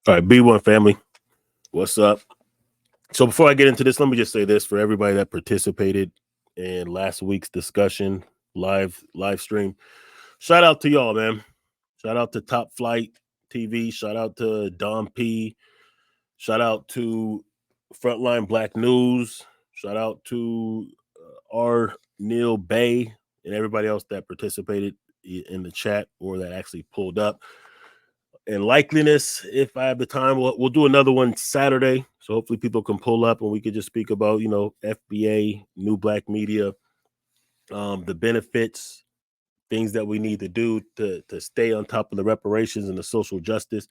All right, B1 family, what's up? So before I get into this, let me just say this for everybody that participated in last week's discussion live stream. Shout out to y'all, man. Shout out to Top Flight TV. Shout out to Dom P. Shout out to Frontline Black News. Shout out to R. Neil Bay and everybody else that participated in the chat or that actually pulled up. And likeliness, if I have the time, we'll do another one Saturday. So hopefully people can pull up and we could just speak about, FBA, new black media, the benefits, things that we need to do to stay on top of the reparations and the social justice,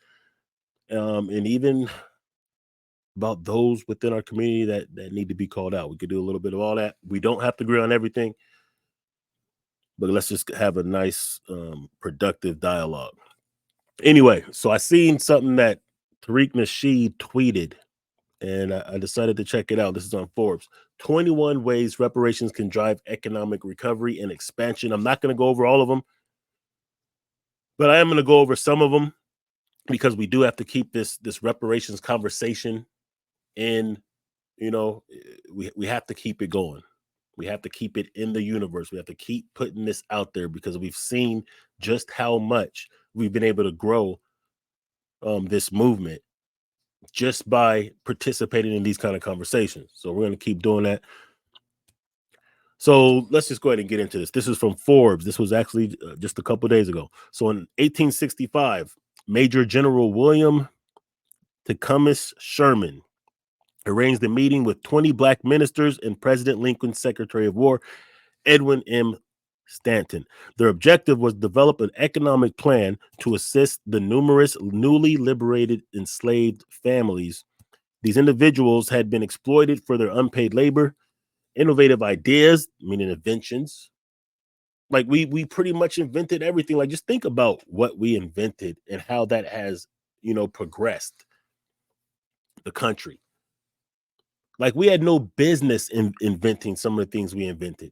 and even about those within our community that need to be called out. We could do a little bit of all that. We don't have to agree on everything, but let's just have a nice, productive dialogue. Anyway, so I seen something that Tariq Nasheed tweeted, and I decided to check it out. This is on Forbes. 21 ways reparations can drive economic recovery and expansion. I'm not going to go over all of them, but I am going to go over some of them because we do have to keep this reparations conversation in. We have to keep it going. We have to keep it in the universe. We have to keep putting this out there because we've seen just how much we've been able to grow this movement just by participating in these kind of conversations. So we're going to keep doing that. So let's just go ahead and get into this. This is from Forbes. This was actually just a couple of days ago. So in 1865, Major General William Tecumseh Sherman arranged a meeting with 20 black ministers and President Lincoln's Secretary of War, Edwin M. Stanton. Their objective was to develop an economic plan to assist the numerous newly liberated enslaved families. These individuals had been exploited for their unpaid labor, innovative ideas, meaning inventions. Like we pretty much invented everything. Like just think about what we invented and how that has, progressed the country. Like we had no business in inventing some of the things we invented.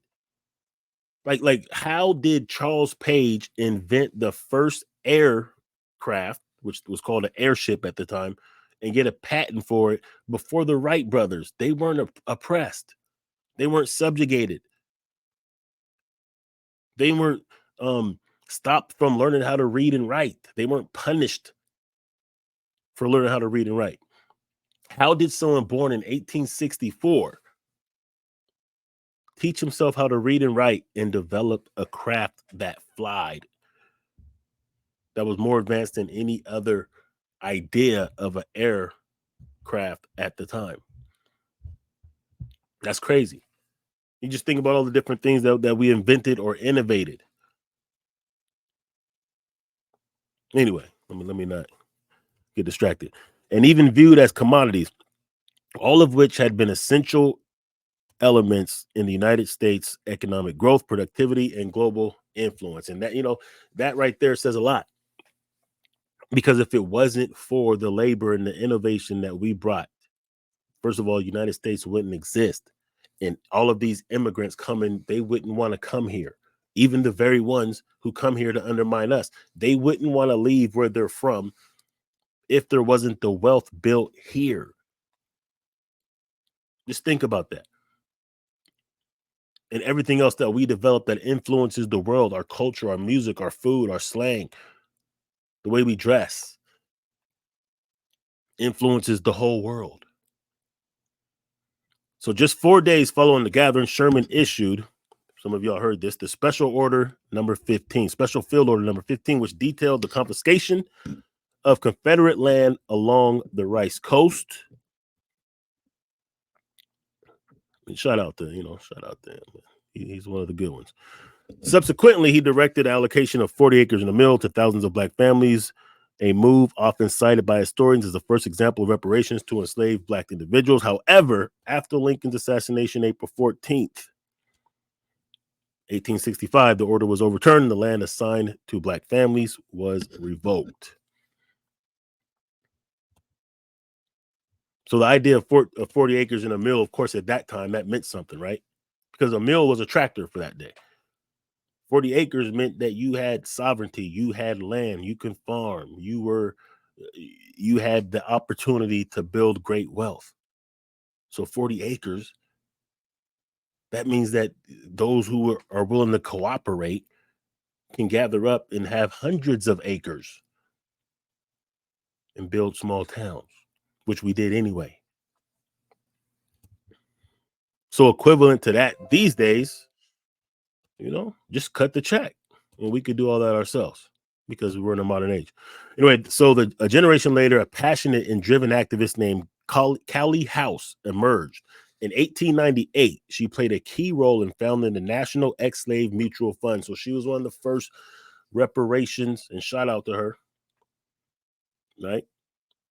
Like how did Charles Page invent the first aircraft, which was called an airship at the time, and get a patent for it before the Wright brothers? They weren't oppressed. They weren't subjugated. They weren't stopped from learning how to read and write. They weren't punished for learning how to read and write. How did someone born in 1864 teach himself how to read and write and develop a craft that flied, that was more advanced than any other idea of an aircraft at the time? That's crazy. You just think about all the different things that we invented or innovated. Anyway, let me not get distracted. And even viewed as commodities, all of which had been essential elements in the United States economic growth, productivity, and global influence. And that right there says a lot. Because if it wasn't for the labor and the innovation that we brought, first of all, the United States wouldn't exist. And all of these immigrants coming, they wouldn't want to come here. Even the very ones who come here to undermine us, they wouldn't want to leave where they're from if there wasn't the wealth built here. Just think about that. And everything else that we develop that influences the world, our culture, our music, our food, our slang, the way we dress, influences the whole world. So just 4 days following the gathering, Sherman issued, some of y'all heard this, the Special Order number 15, Special Field Order number 15, which detailed the confiscation of Confederate land along the Rice Coast. And shout out to him. He's one of the good ones. Subsequently, he directed the allocation of 40 acres in a mill to thousands of black families, a move often cited by historians as the first example of reparations to enslaved black individuals. However, after Lincoln's assassination, April 14th, 1865, the order was overturned and the land assigned to black families was revoked. So the idea of 40 acres in a mill, of course, at that time, that meant something, right? Because a mill was a tractor for that day. 40 acres meant that you had sovereignty, you had land, you could farm, you were you had the opportunity to build great wealth. So 40 acres, that means that those who are willing to cooperate can gather up and have hundreds of acres and build small towns, which we did anyway. So equivalent to that these days, just cut the check and we could do all that ourselves because we're in a modern age. Anyway, so a generation later, a passionate and driven activist named Callie House emerged. In 1898, she played a key role in founding the National Ex-Slave Mutual Fund. So she was one of the first reparations, and shout out to her, right?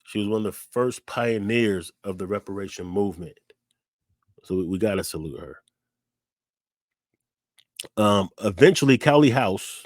She was one of the first pioneers of the reparation movement. So we got to salute her. Eventually, Callie House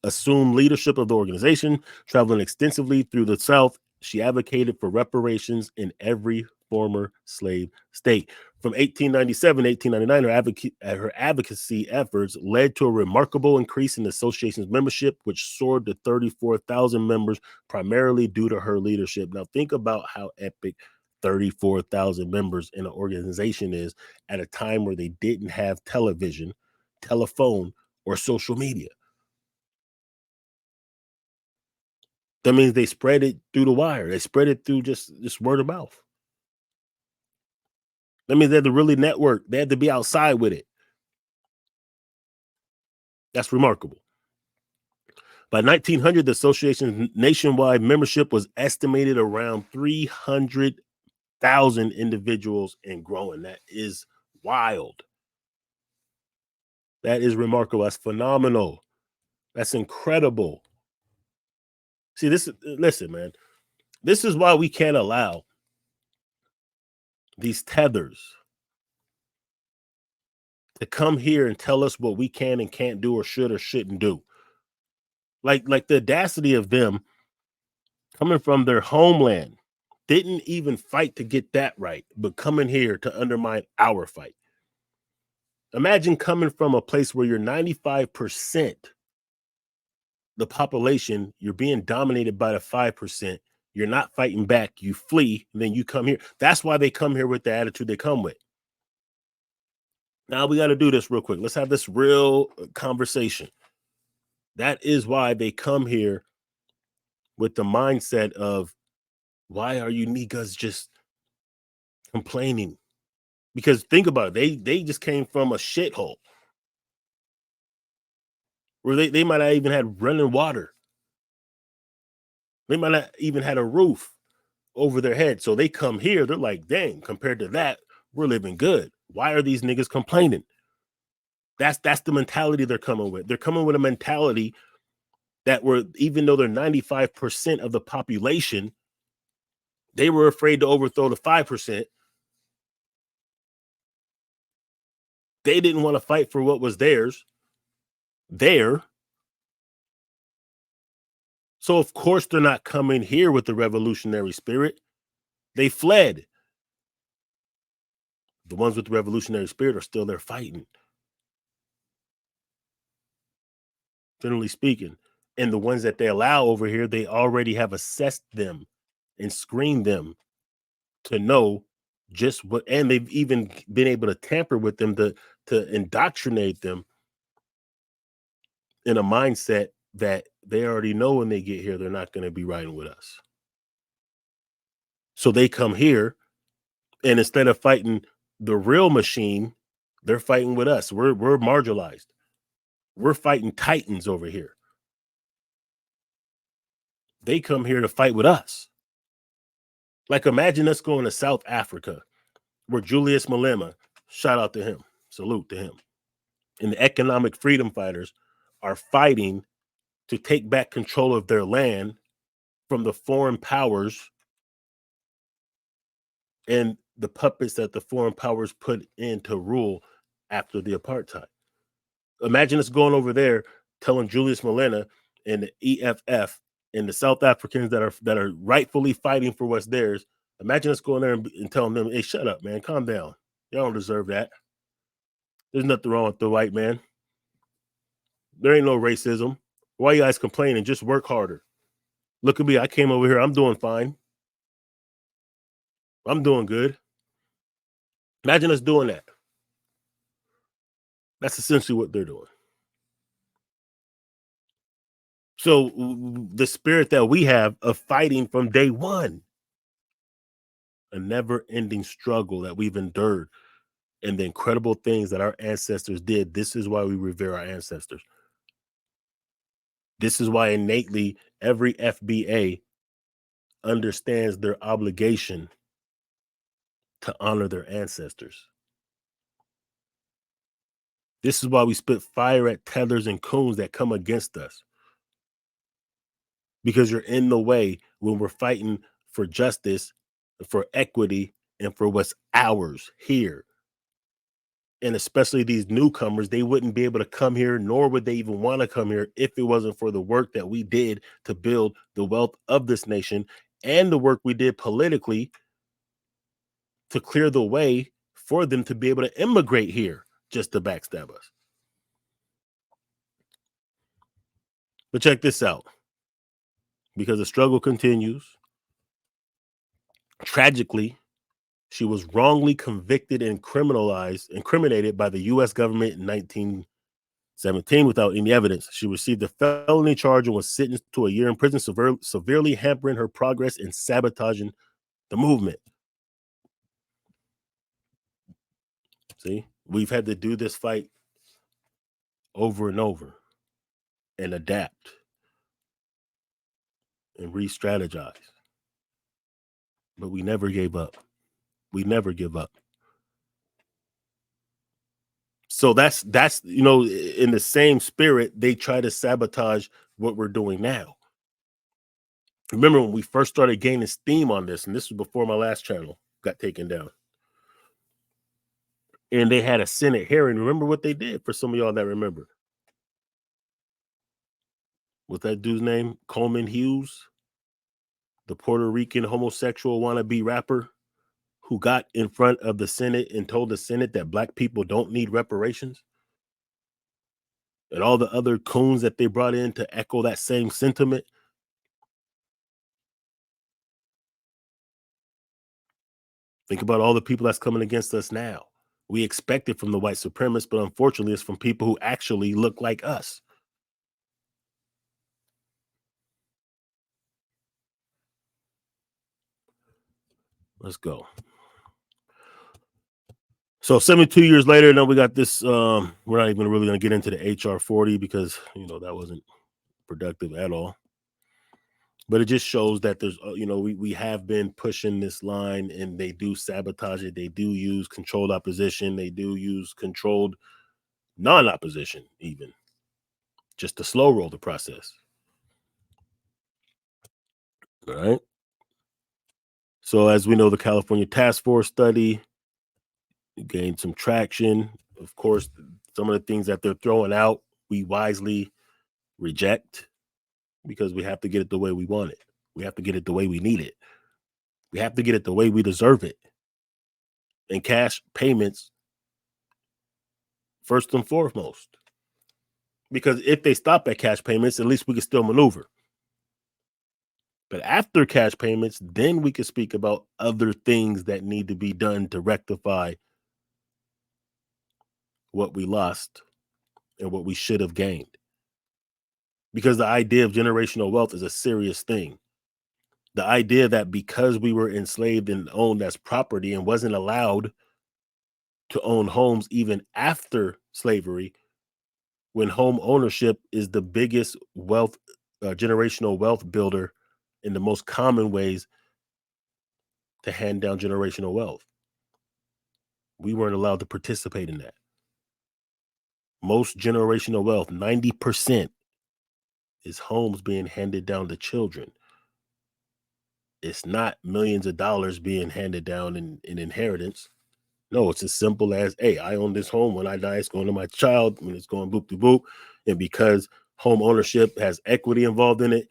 assumed leadership of the organization, traveling extensively through the South. She advocated for reparations in every former slave state. From 1897 to 1899, her advocacy efforts led to a remarkable increase in the association's membership, which soared to 34,000 members, primarily due to her leadership. Now, think about how epic 34,000 members in an organization is at a time where they didn't have television, telephone, or social media. That means they spread it through the wire. They spread it through just word of mouth. That means they had to really network. They had to be outside with it. That's remarkable. By 1900, the association's nationwide membership was estimated around 300,000 individuals and growing. That is wild. That is remarkable. That's phenomenal. That's incredible. See, listen, man. This is why we can't allow these tethers to come here and tell us what we can and can't do or should or shouldn't do. Like the audacity of them coming from their homeland, didn't even fight to get that right, but coming here to undermine our fight. Imagine coming from a place where you're 95% the population, you're being dominated by the 5%, you're not fighting back, you flee, and then you come here. That's why they come here with the attitude they come with. Now we got to do this real quick. Let's have this real conversation. That is why they come here with the mindset of, why are you niggas just complaining? Because think about it, they just came from a shithole where they might not even had running water. They might not even had a roof over their head. So they come here, they're like, dang, compared to that, we're living good. Why are these niggas complaining? That's the mentality they're coming with. They're coming with a mentality that even though they're 95% of the population, they were afraid to overthrow the 5%. They didn't want to fight for what was theirs. So of course they're not coming here with the revolutionary spirit. They fled. The ones with the revolutionary spirit are still there fighting, generally speaking. And the ones that they allow over here, they already have assessed them and screened them to know just what, and they've even been able to tamper with them to indoctrinate them in a mindset that they already know when they get here, they're not going to be riding with us. So they come here, and instead of fighting the real machine, they're fighting with us. We're marginalized. We're fighting titans over here. They come here to fight with us. Like, imagine us going to South Africa, where Julius Malema, shout out to him, salute to him, and the economic freedom fighters are fighting to take back control of their land from the foreign powers and the puppets that the foreign powers put in to rule after the apartheid. Imagine us going over there telling Julius Malema and the EFF and the South Africans that are rightfully fighting for what's theirs. Imagine us going there and telling them, hey, shut up, man, calm down. Y'all don't deserve that. There's nothing wrong with the white man. There ain't no racism. Why you guys complaining? Just work harder. Look at me. I came over here. I'm doing fine. I'm doing good. Imagine us doing that. That's essentially what they're doing. So the spirit that we have of fighting from day one, a never-ending struggle that we've endured, and the incredible things that our ancestors did. This is why we revere our ancestors. This is why innately every FBA understands their obligation to honor their ancestors. This is why we spit fire at tethers and coons that come against us. Because you're in the way when we're fighting for justice, for equity, and for what's ours here. And especially these newcomers, they wouldn't be able to come here, nor would they even want to come here if it wasn't for the work that we did to build the wealth of this nation and the work we did politically to clear the way for them to be able to immigrate here just to backstab us. But check this out. Because the struggle continues, tragically, she was wrongly convicted and incriminated by the U.S. government in 1917 without any evidence. She received a felony charge and was sentenced to a year in prison, severely hampering her progress and sabotaging the movement. See, we've had to do this fight over and over and adapt and re-strategize. But we never gave up. We never give up. So that's in the same spirit, they try to sabotage what we're doing now. Remember when we first started gaining steam on this, and this was before my last channel got taken down, and they had a Senate hearing. Remember what they did, for some of y'all that remember? What's that dude's name? Coleman Hughes, the Puerto Rican homosexual wannabe rapper who got in front of the Senate and told the Senate that black people don't need reparations. And all the other coons that they brought in to echo that same sentiment. Think about all the people that's coming against us now. We expect it from the white supremacists, but unfortunately it's from people who actually look like us. Let's go. So 72 years later, now we got this. We're not even really going to get into the HR 40 because, that wasn't productive at all. But it just shows that there's, we have been pushing this line, and they do sabotage it. They do use controlled opposition. They do use controlled non-opposition, even just to slow roll the process. All right. So as we know, the California Task Force study gained some traction. Of course, some of the things that they're throwing out, we wisely reject because we have to get it the way we want it. We have to get it the way we need it. We have to get it the way we deserve it. And cash payments first and foremost. Because if they stop at cash payments, at least we can still maneuver. But after cash payments, then we can speak about other things that need to be done to rectify what we lost and what we should have gained. Because the idea of generational wealth is a serious thing. The idea that because we were enslaved and owned as property and wasn't allowed to own homes even after slavery, when home ownership is the biggest wealth, generational wealth builder in the most common ways to hand down generational wealth. We weren't allowed to participate in that. Most generational wealth, 90%, is homes being handed down to children. It's not millions of dollars being handed down in inheritance. No, it's as simple as, hey, I own this home. When I die, it's going to my child. When it's going boop to boop. And because home ownership has equity involved in it,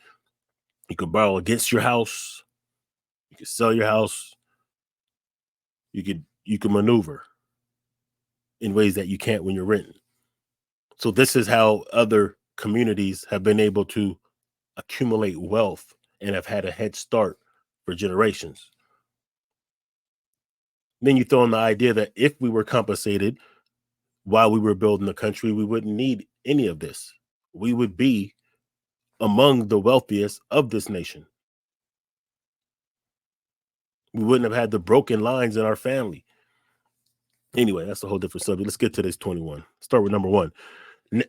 you could borrow against your house. You could sell your house. You could maneuver in ways that you can't when you're renting. So this is how other communities have been able to accumulate wealth and have had a head start for generations. Then you throw in the idea that if we were compensated while we were building the country, we wouldn't need any of this. We would be among the wealthiest of this nation. We wouldn't have had the broken lines in our family. Anyway, that's a whole different subject. Let's get to this 21. Start with number one.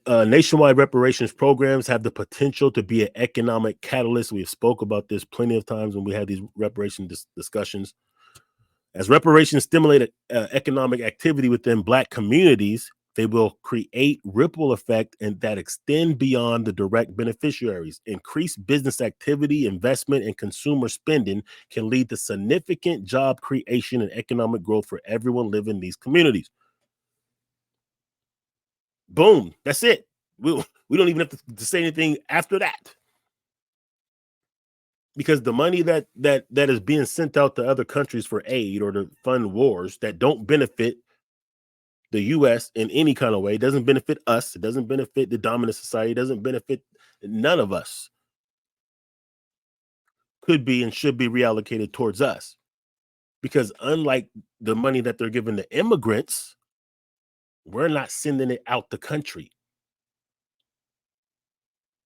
Nationwide reparations programs have the potential to be an economic catalyst. We have spoke about this plenty of times when we had these reparation discussions. As reparations stimulate economic activity within Black communities, they will create ripple effect and that extend beyond the direct beneficiaries. Increased business activity, investment, and consumer spending can lead to significant job creation and economic growth for everyone living in these communities. Boom, that's it. We don't even have to say anything after that. Because the money that is being sent out to other countries for aid or to fund wars that don't benefit the US in any kind of way, it doesn't benefit us, it doesn't benefit the dominant society, it doesn't benefit none of us, could be and should be reallocated towards us. Because unlike the money that they're giving the immigrants, we're not sending it out the country.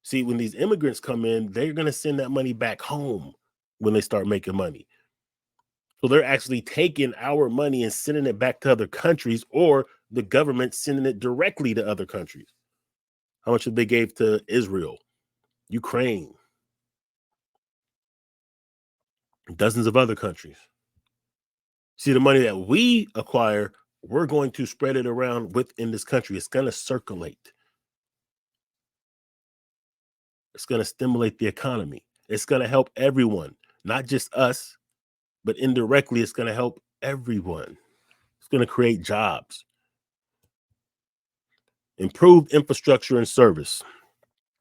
See, when these immigrants come in, they're going to send that money back home when they start making money. So they're actually taking our money and sending it back to other countries, or the government sending it directly to other countries. How much they gave to Israel, Ukraine, dozens of other countries. See, the money that we acquire, we're going to spread it around within this country. It's going to circulate. It's going to stimulate the economy. It's going to help everyone, not just us, but indirectly, it's going to help everyone. It's going to create jobs. Improve infrastructure and service.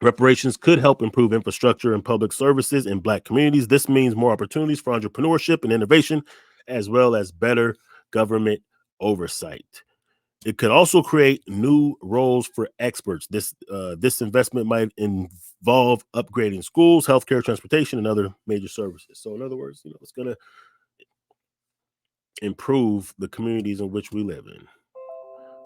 Reparations could help improve infrastructure and public services in Black communities. This means more opportunities for entrepreneurship and innovation, as well as better government oversight. It could also create new roles for experts. This investment might involve upgrading schools, healthcare, transportation, and other major services. So, in other words, it's going to improve the communities in which we live in.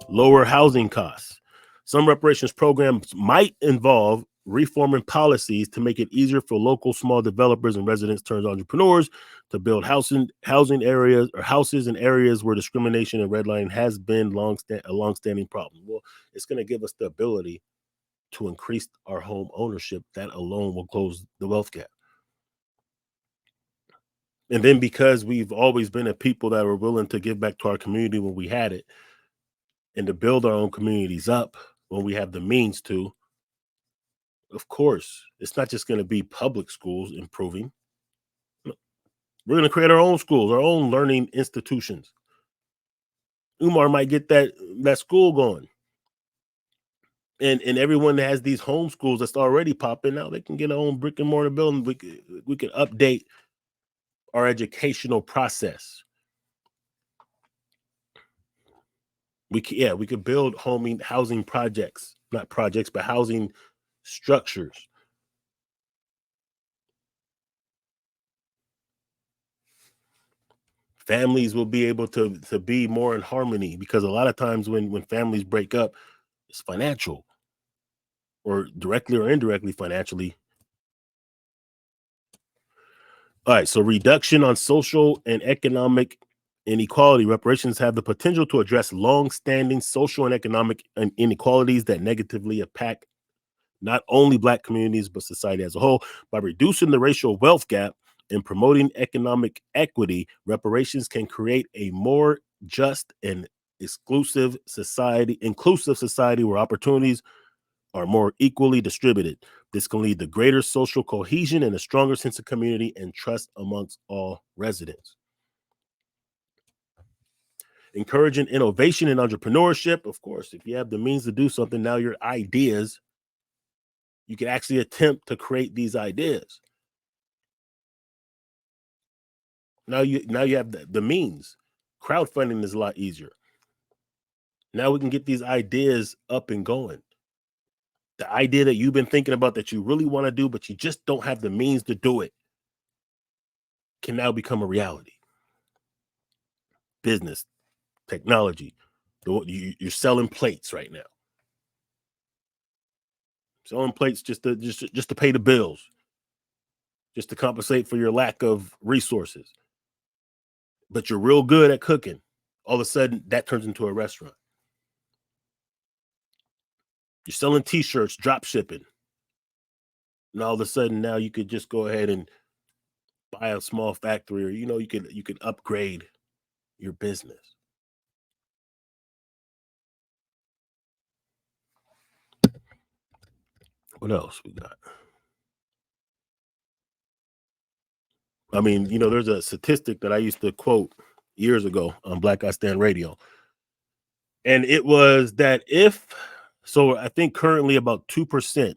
Lower housing costs. Some reparations programs might involve reforming policies to make it easier for local small developers and residents turned entrepreneurs to build housing areas or houses in areas where discrimination and redlining has been a longstanding problem. Well, it's going to give us the ability to increase our home ownership. That alone will close the wealth gap. And then because we've always been a people that were willing to give back to our community when we had it, and to build our own communities up when we have the means to, of course, it's not just going to be public schools improving. We're going to create our own schools, our own learning institutions. Umar might get that school going. And everyone that has these home schools that's already popping now, they can get their own brick and mortar building. We can update our educational process. We could build housing projects, not projects, but housing structures. Families will be able to be more in harmony, because a lot of times when families break up, it's financial, or directly or indirectly financially. All right, so reduction on social and economic inequality. Reparations have the potential to address long-standing social and economic inequalities that negatively impact not only Black communities, but society as a whole. By reducing the racial wealth gap and promoting economic equity, reparations can create a more just and inclusive society where opportunities are more equally distributed. This can lead to greater social cohesion and a stronger sense of community and trust amongst all residents. Encouraging innovation and entrepreneurship. Of course, if you have the means to do something, now your ideas, you can actually attempt to create these ideas. Now you have the means. Crowdfunding is a lot easier. Now we can get these ideas up and going. The idea that you've been thinking about that you really want to do, but you just don't have the means to do it. can now become a reality. Business, technology. You're selling plates right now. Selling plates just to pay the bills, just to compensate for your lack of resources. But you're real good at cooking. All of a sudden, that turns into a restaurant. You're selling T-shirts, drop shipping. And all of a sudden, now you could just go ahead and buy a small factory, or you could upgrade your business. What else we got? I mean, there's a statistic that I used to quote years ago on Black Guy Stand Radio. And it was that I think currently about 2%,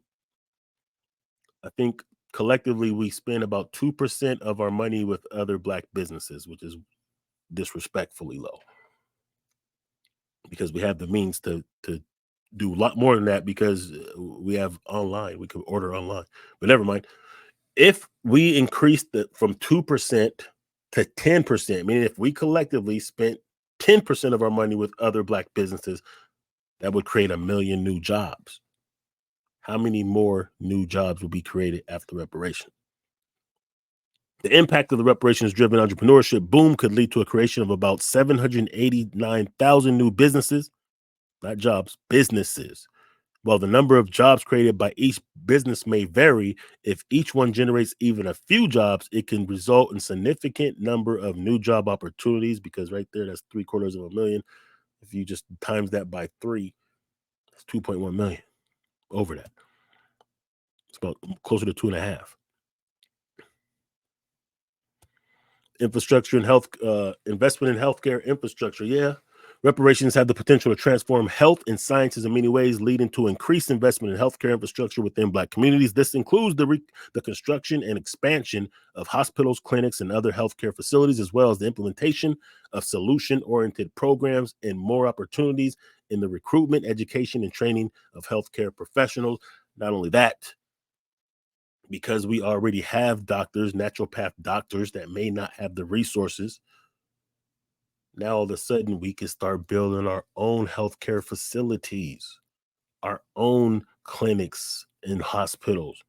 I think collectively we spend about 2% of our money with other Black businesses, which is disrespectfully low, because we have the means to do a lot more than that, because we have online, we can order online. But never mind. If we increased it from 2% to 10%, meaning if we collectively spent 10% of our money with other Black businesses, that would create 1 million new jobs. How many more new jobs will be created after reparations? The impact of the reparations-driven entrepreneurship boom could lead to a creation of about 789,000 new businesses, not jobs, businesses. While the number of jobs created by each business may vary, if each one generates even a few jobs, it can result in significant number of new job opportunities, because right there, that's 750,000. If you just times that by 3, that's 2.1 million. Over that. It's about closer to 2.5. Infrastructure and health, investment in healthcare infrastructure. Yeah. Reparations have the potential to transform health and sciences in many ways, leading to increased investment in healthcare infrastructure within Black communities. This includes the construction and expansion of hospitals, clinics, and other healthcare facilities, as well as the implementation of solution-oriented programs and more opportunities in the recruitment, education, and training of healthcare professionals. Not only that, because we already have doctors, naturopath doctors, that may not have the resources, now all of a sudden we can start building our own healthcare facilities, our own clinics and hospitals,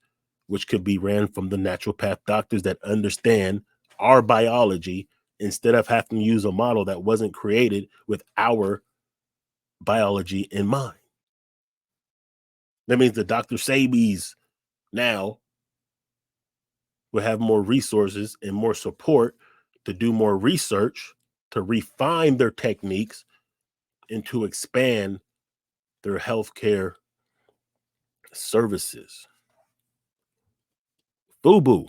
which could be ran from the naturopath doctors that understand our biology, instead of having to use a model that wasn't created with our biology in mind. That means the Dr. Sabis now will have more resources and more support to do more research, to refine their techniques, and to expand their healthcare services. FUBU,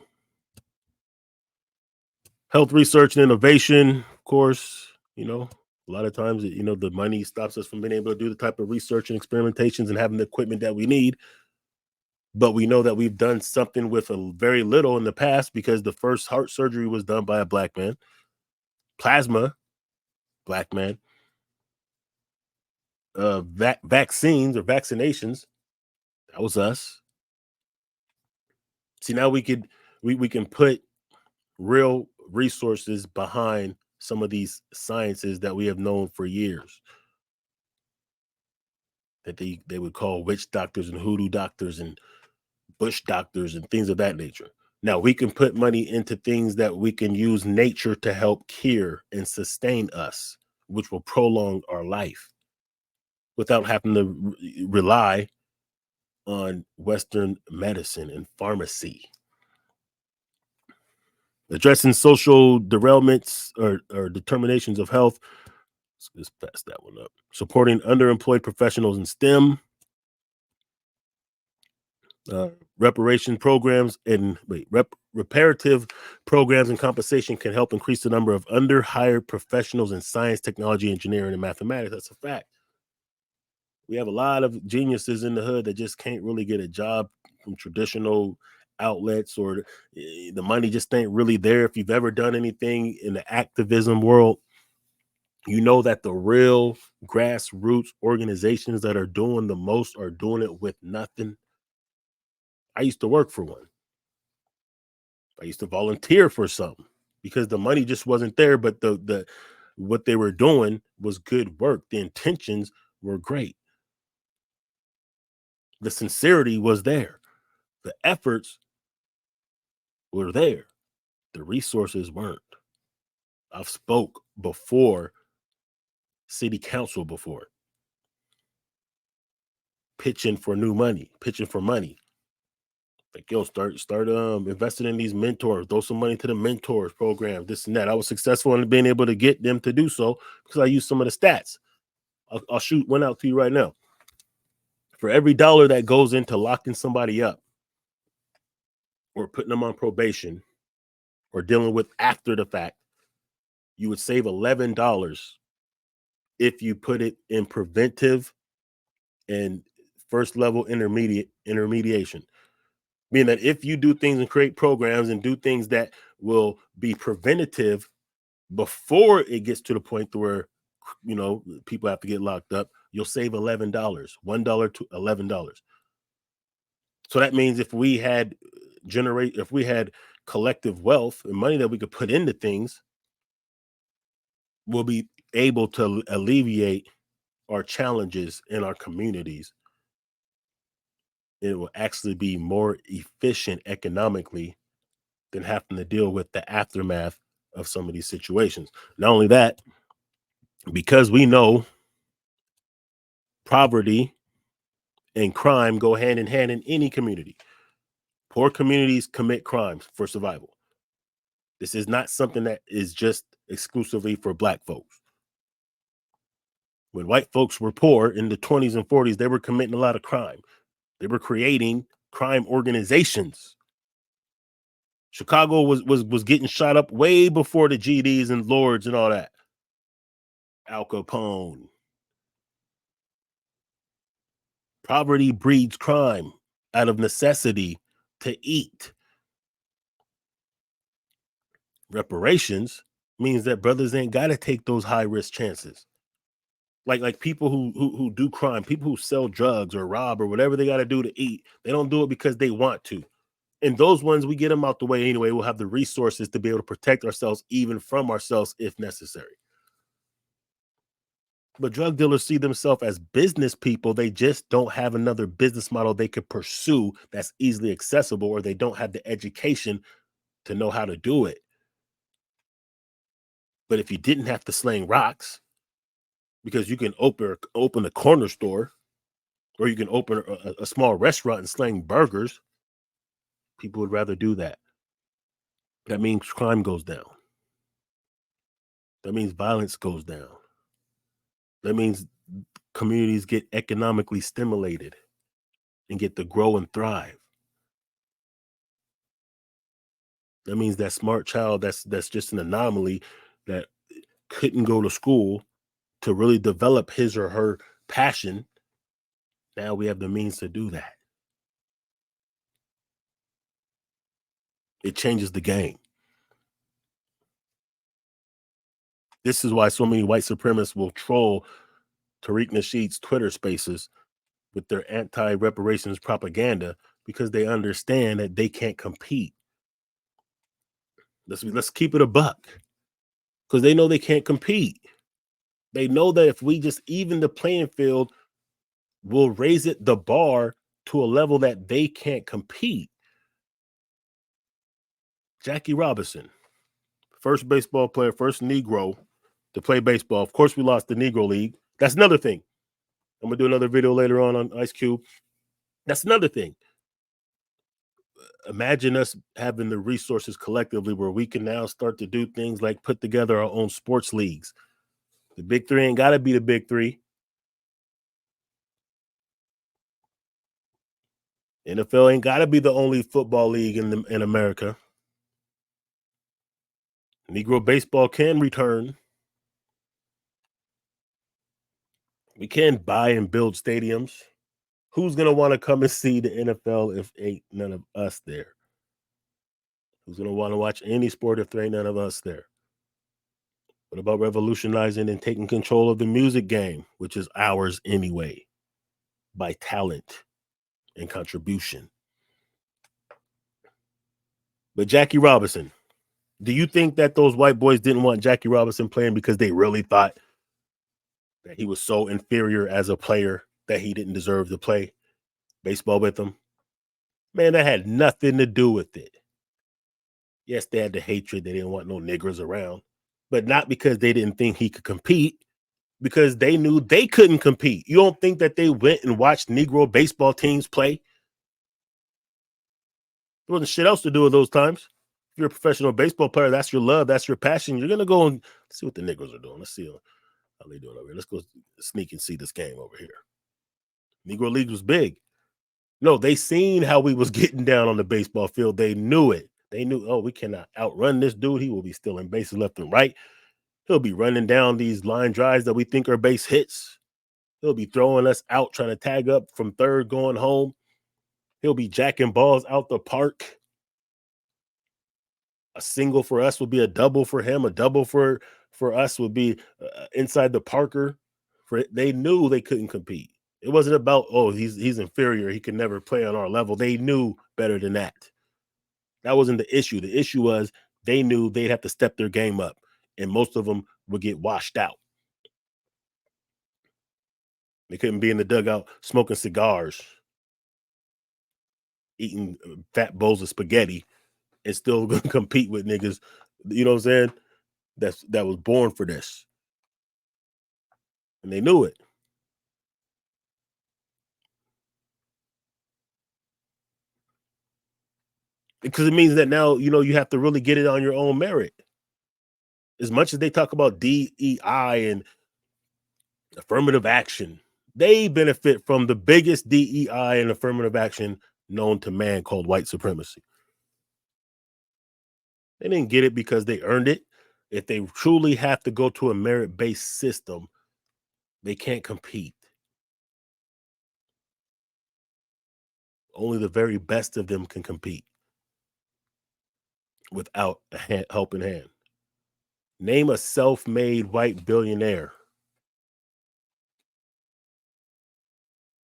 health research and innovation, of course, a lot of times, the money stops us from being able to do the type of research and experimentations and having the equipment that we need. But we know that we've done something with a very little in the past, because the first heart surgery was done by a Black man. Plasma, Black man. Vaccines or vaccinations, that was us. See, now we can put real resources behind some of these sciences that we have known for years, that they would call witch doctors and hoodoo doctors and bush doctors and things of that nature. Now we can put money into things that we can use nature to help cure and sustain us, which will prolong our life without having to rely on Western medicine and pharmacy. Addressing social derailments or determinations of health. Let's pass that one up. Supporting underemployed professionals in STEM. Reparative programs and compensation can help increase the number of underhired professionals in science, technology, engineering, and mathematics. That's a fact. We have a lot of geniuses in the hood that just can't really get a job from traditional outlets, or the money just ain't really there. If you've ever done anything in the activism world, you know that the real grassroots organizations that are doing the most are doing it with nothing. I used to work for one. I used to volunteer for something. because the money just wasn't there. But the what they were doing was good work. The intentions were great. The sincerity was there. The efforts were there. The resources weren't. I've spoke before city council before, pitching for new money, pitching for money. Like, yo, start investing in these mentors, throw some money to the mentors program, this and that. I was successful in being able to get them to do so because I used some of the stats. I'll shoot one out to you right now. For every dollar that goes into locking somebody up or putting them on probation or dealing with after the fact, you would save $11 if you put it in preventive and first level intermediation. Meaning that if you do things and create programs and do things that will be preventative before it gets to the point where, you know, people have to get locked up, you'll save $11, $1 to $11. So that means if we had collective wealth and money that we could put into things, we'll be able to alleviate our challenges in our communities. It will actually be more efficient economically than having to deal with the aftermath of some of these situations. Not only that, because we know poverty and crime go hand in hand in any community. Poor communities commit crimes for survival. This is not something that is just exclusively for Black folks. When white folks were poor in the 20s and 40s, they were committing a lot of crime. They were creating crime organizations. Chicago was getting shot up way before the GDs and Lords and all that. Al Capone. Poverty breeds crime out of necessity to eat. Reparations means that brothers ain't got to take those high risk chances. Like people who do crime, people who sell drugs or rob or whatever they got to do to eat, they don't do it because they want to. And those ones, we get them out the way anyway. We'll have the resources to be able to protect ourselves, even from ourselves, if necessary. But drug dealers see themselves as business people. They just don't have another business model they could pursue that's easily accessible, or they don't have the education to know how to do it. But if you didn't have to sling rocks, because you can open a corner store, or you can open a small restaurant and sling burgers, people would rather do that. That means crime goes down. That means violence goes down. That means communities get economically stimulated and get to grow and thrive. That means that smart child that's just an anomaly that couldn't go to school to really develop his or her passion. Now we have the means to do that. It changes the game. This is why so many white supremacists will troll Tariq Nasheed's Twitter spaces with their anti-reparations propaganda, because they understand that they can't compete. Let's keep it a buck, because they know they can't compete. They know that if we just even the playing field, we'll raise the bar to a level that they can't compete. Jackie Robinson, first baseball player, first Negro to play baseball. Of course, we lost the Negro League. That's another thing. I'm gonna do another video later on Ice Cube. That's another thing. Imagine us having the resources collectively where we can now start to do things like put together our own sports leagues. The big three ain't got to be the big three. NFL ain't got to be the only football league in America. Negro baseball can return. We can buy and build stadiums. Who's going to want to come and see the NFL if ain't none of us there? Who's going to want to watch any sport if there ain't none of us there? What about revolutionizing and taking control of the music game, which is ours anyway, by talent and contribution? But Jackie Robinson, Do you think that those white boys didn't want Jackie Robinson playing because they really thought that he was so inferior as a player that he didn't deserve to play baseball with them? Man, that had nothing to do with it. Yes, they had the hatred. They didn't want no niggers around, but not because they didn't think he could compete, because they knew they couldn't compete. You don't think that they went and watched Negro baseball teams play? There wasn't shit else to do at those times. If you're a professional baseball player, that's your love, that's your passion. You're gonna go and see what the niggers are doing. Let's see how they doing over here. Let's go sneak and see this game over here. Negro League was big. No, they seen how we was getting down on the baseball field. They knew it. They knew, oh, we cannot outrun this dude. He will be stealing bases left and right. He'll be running down these line drives that we think are base hits. He'll be throwing us out, trying to tag up from third going home. He'll be jacking balls out the park. A single for us would be a double for him. A double for us would be inside the Parker. They knew they couldn't compete. It wasn't about, oh, he's inferior, he can never play on our level. They knew better than that. That wasn't the issue. The issue was they knew they'd have to step their game up, and most of them would get washed out. They couldn't be in the dugout smoking cigars, eating fat bowls of spaghetti, and still gonna compete with niggas. You know what I'm saying? That was born for this, and they knew it. Because it means that now, you have to really get it on your own merit. As much as they talk about DEI and affirmative action, they benefit from the biggest DEI and affirmative action known to man, called white supremacy. They didn't get it because they earned it. If they truly have to go to a merit-based system, they can't compete. Only the very best of them can compete without a helping hand. Name a self-made white billionaire.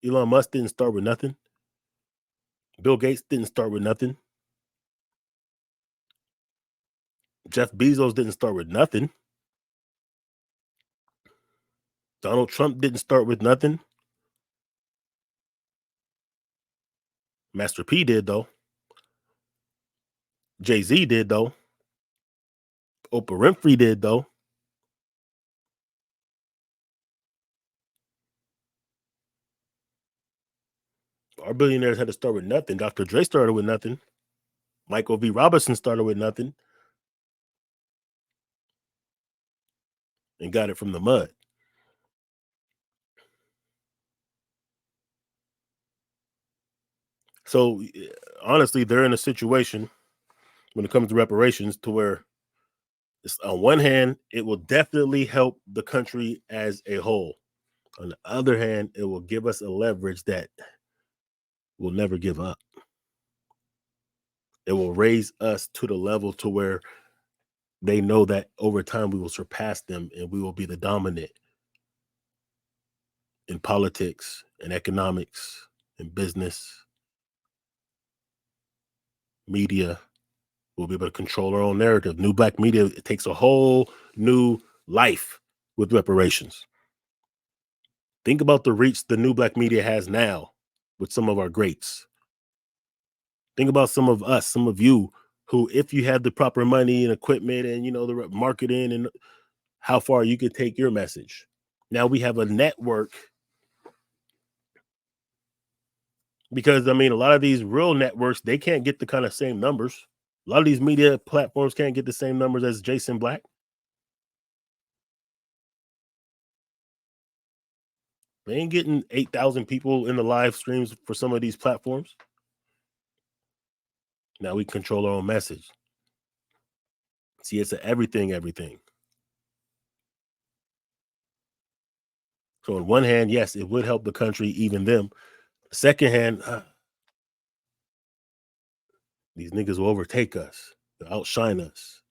Elon Musk didn't start with nothing. Bill Gates didn't start with nothing. Jeff Bezos didn't start with nothing. Donald Trump didn't start with nothing. Master P did, though. Jay-Z did, though. Oprah Winfrey did, though. Our billionaires had to start with nothing. Dr. Dre started with nothing. Michael V. Robinson started with nothing and got it from the mud. So, honestly, they're in a situation when it comes to reparations to where, on one hand, it will definitely help the country as a whole. On the other hand, it will give us a leverage that we'll never give up. It will raise us to the level to where they know that over time we will surpass them and we will be the dominant in politics and economics and business, media. We'll be able to control our own narrative. New black media, it takes a whole new life with reparations. Think about the reach the new black media has now with some of our greats. Think about some of us, some of you, who, if you had the proper money and equipment and the marketing and how far you could take your message. Now we have a network, because a lot of these real networks, they can't get the kind of same numbers. A lot of these media platforms can't get the same numbers as Jason Black. They ain't getting 8,000 people in the live streams for some of these platforms. Now we control our own message. See, it's a everything. So on one hand, yes, it would help the country, even them. Second hand, these niggas will overtake us, they'll outshine us.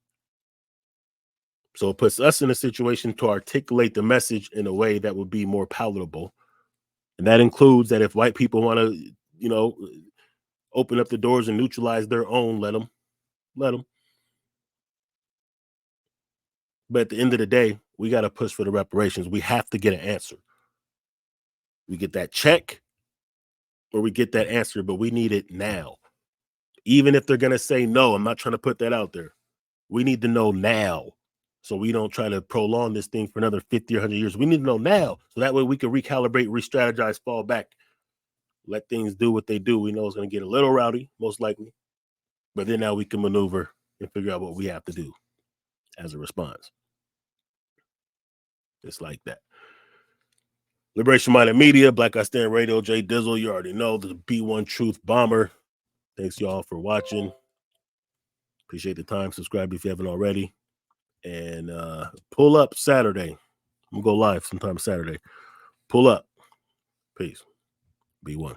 So it puts us in a situation to articulate the message in a way that would be more palatable. And that includes that if white people want to, open up the doors and neutralize their own, let them. But at the end of the day, we got to push for the reparations. We have to get an answer. We get that check or we get that answer, but we need it now. Even if they're going to say no, I'm not trying to put that out there. We need to know now so we don't try to prolong this thing for another 50 or 100 years. We need to know now so that way we can recalibrate, re-strategize, fall back, let things do what they do. We know it's going to get a little rowdy, most likely, but then now we can maneuver and figure out what we have to do as a response. It's like that. Liberation Minded Media, Black I Stand Radio, Jay Dizzle, you already know, the B1 Truth Bomber. Thanks y'all for watching. Appreciate the time. Subscribe if you haven't already. And pull up Saturday. I'm going to go live sometime Saturday. Pull up. Peace. B1.